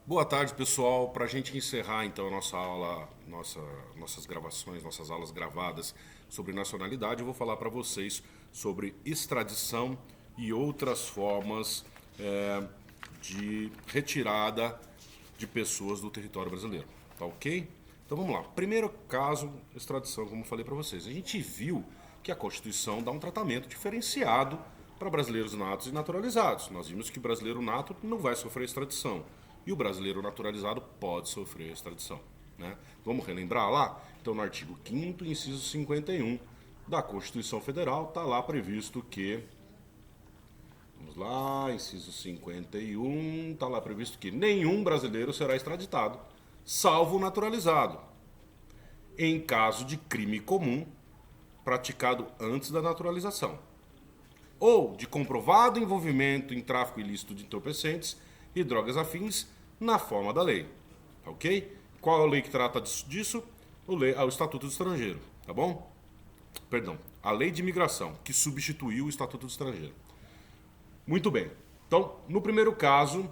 Boa tarde, pessoal. Para a gente encerrar então a nossa aula, nossas gravações, nossas aulas gravadas sobre nacionalidade, eu vou falar para vocês sobre extradição e outras formas de retirada de pessoas do território brasileiro. Tá ok? Então vamos lá. Primeiro caso, extradição, como eu falei para vocês. A gente viu que a Constituição dá um tratamento diferenciado para brasileiros natos e naturalizados. Nós vimos que o brasileiro nato não vai sofrer extradição e o brasileiro naturalizado pode sofrer extradição. Né? Vamos relembrar lá? Então, no artigo 5º, inciso 51 da Constituição Federal, está lá previsto que... Vamos lá, inciso 51, está lá previsto que nenhum brasileiro será extraditado, salvo o naturalizado, em caso de crime comum praticado antes da naturalização, ou de comprovado envolvimento em tráfico ilícito de entorpecentes e drogas afins na forma da lei. Tá ok? Qual é a lei que trata disso? O Estatuto do Estrangeiro, tá bom? Perdão, a Lei de Imigração, que substituiu o Estatuto do Estrangeiro. Muito bem. Então, no primeiro caso,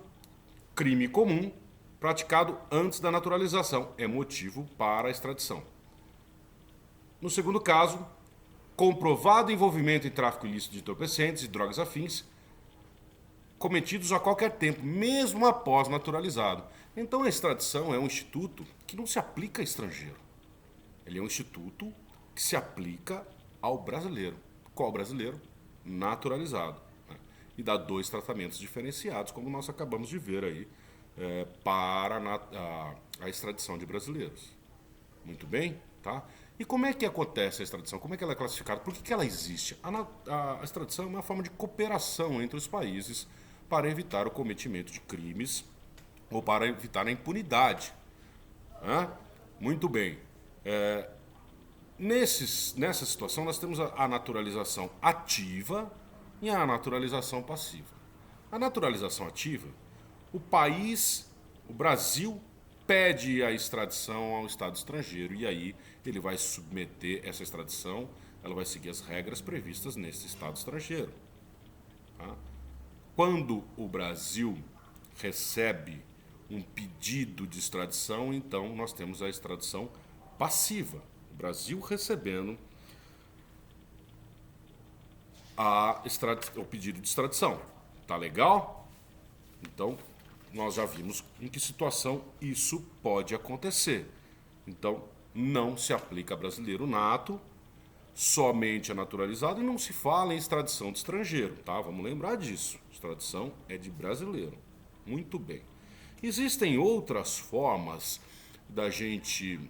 crime comum praticado antes da naturalização é motivo para a extradição. No segundo caso, comprovado envolvimento em tráfico ilícito de entorpecentes e drogas afins cometidos a qualquer tempo, mesmo após naturalizado. Então a extradição é um instituto que não se aplica a estrangeiro. Ele é um instituto que se aplica ao brasileiro. Qual brasileiro? Naturalizado. Né? E dá dois tratamentos diferenciados, como nós acabamos de ver aí, para a extradição de brasileiros. Muito bem? Tá? E como é que acontece a extradição? Como é que ela é classificada? Por que ela existe? A extradição é uma forma de cooperação entre os países para evitar o cometimento de crimes ou para evitar a impunidade. Muito bem. Nessa situação, nós temos a naturalização ativa e a naturalização passiva. A naturalização ativa, o Brasil, pede a extradição ao Estado estrangeiro e aí ele vai submeter essa extradição, ela vai seguir as regras previstas nesse Estado estrangeiro. Tá? Quando o Brasil recebe um pedido de extradição, então nós temos a extradição passiva. O Brasil recebendo o pedido de extradição. Tá legal? Então, nós já vimos em que situação isso pode acontecer. Então, não se aplica a brasileiro nato, somente a naturalizado, e não se fala em extradição de estrangeiro, tá? Vamos lembrar disso. Extradição é de brasileiro. Muito bem. Existem outras formas da gente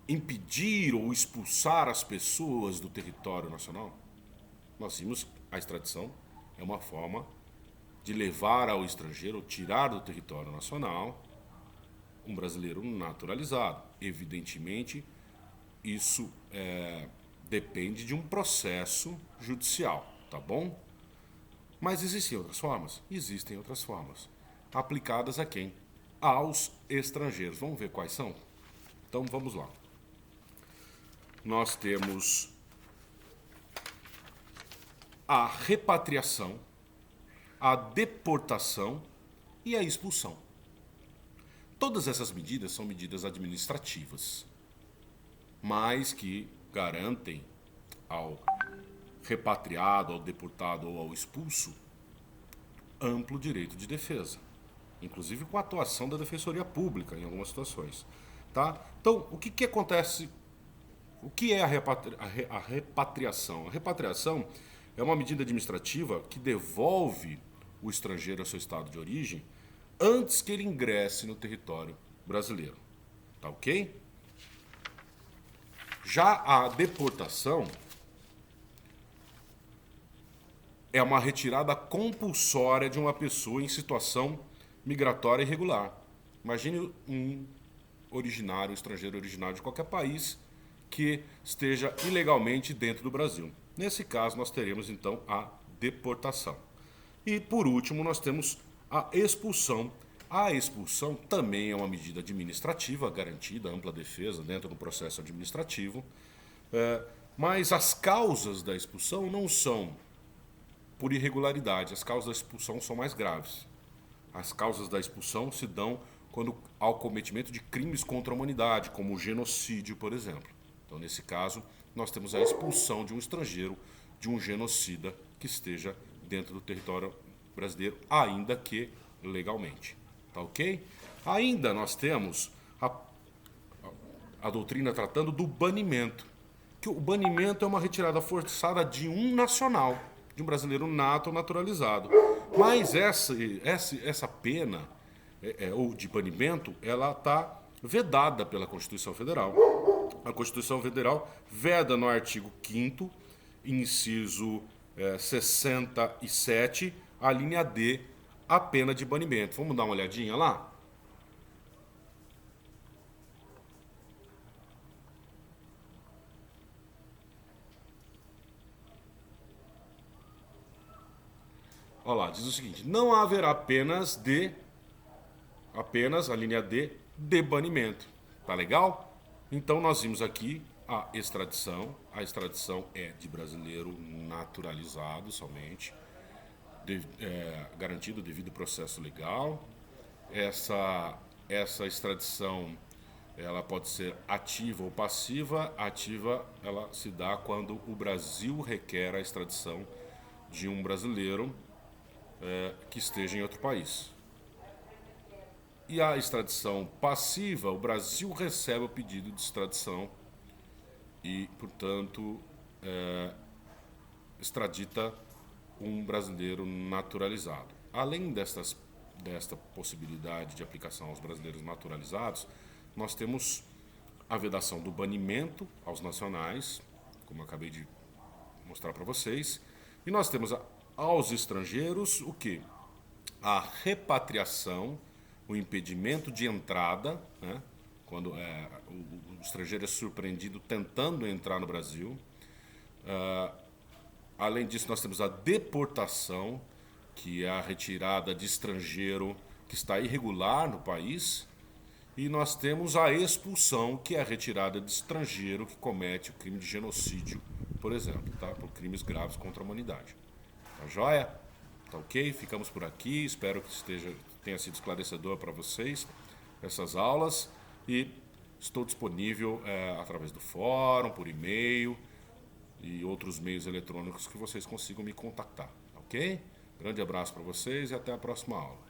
impedir ou expulsar as pessoas do território nacional? Nós vimos que a extradição é uma forma de levar ao estrangeiro, tirar do território nacional, um brasileiro naturalizado. Evidentemente, isso depende de um processo judicial, tá bom? Mas existem outras formas? Existem outras formas. Aplicadas a quem? Aos estrangeiros. Vamos ver quais são? Então vamos lá. Nós temos a repatriação, a deportação e a expulsão. Todas essas medidas são medidas administrativas, mas que garantem ao repatriado, ao deportado ou ao expulso amplo direito de defesa, inclusive com a atuação da Defensoria Pública em algumas situações. Tá? Então, o que acontece? O que é a repatriação? A repatriação é uma medida administrativa que devolve o estrangeiro ao seu estado de origem antes que ele ingresse no território brasileiro. Tá ok? Já a deportação é uma retirada compulsória de uma pessoa em situação migratória irregular. Imagine um estrangeiro originário de qualquer país que esteja ilegalmente dentro do Brasil. Nesse caso, nós teremos então a deportação. E por último, nós temos a expulsão. A expulsão também é uma medida administrativa garantida, ampla defesa dentro do processo administrativo, mas as causas da expulsão não são por irregularidade, as causas da expulsão são mais graves. As causas da expulsão se dão quando há o cometimento de crimes contra a humanidade, como o genocídio, por exemplo. Então, nesse caso, nós temos a expulsão de um estrangeiro, de um genocida que esteja dentro do território brasileiro, ainda que legalmente. Tá ok? Ainda nós temos a doutrina tratando do banimento. Que o banimento é uma retirada forçada de um nacional, de um brasileiro nato ou naturalizado. Mas essa pena, ou de banimento, ela está vedada pela Constituição Federal. A Constituição Federal veda no artigo 5º, inciso 67, a linha D, a pena de banimento. Vamos dar uma olhadinha lá? Olha lá, diz o seguinte: não haverá apenas a linha D, de banimento. Tá legal? Então nós vimos aqui a extradição. A extradição é de brasileiro naturalizado somente, garantido o devido processo legal. Essa extradição ela pode ser ativa ou passiva. Ativa ela se dá quando o Brasil requer a extradição de um brasileiro que esteja em outro país. E a extradição passiva, o Brasil recebe o pedido de extradição e, portanto, extradita um brasileiro naturalizado. Além desta possibilidade de aplicação aos brasileiros naturalizados, nós temos a vedação do banimento aos nacionais, como eu acabei de mostrar para vocês, e nós temos aos estrangeiros o quê? A repatriação, o impedimento de entrada, né? Quando o estrangeiro é surpreendido tentando entrar no Brasil. Além disso, nós temos a deportação, que é a retirada de estrangeiro que está irregular no país. E nós temos a expulsão, que é a retirada de estrangeiro que comete o crime de genocídio, por exemplo, tá? Por crimes graves contra a humanidade. Tá joia? Tá ok? Ficamos por aqui. Espero que tenha sido esclarecedor para vocês essas aulas. E estou disponível através do fórum, por e-mail e outros meios eletrônicos que vocês consigam me contactar. Ok? Grande abraço para vocês e até a próxima aula.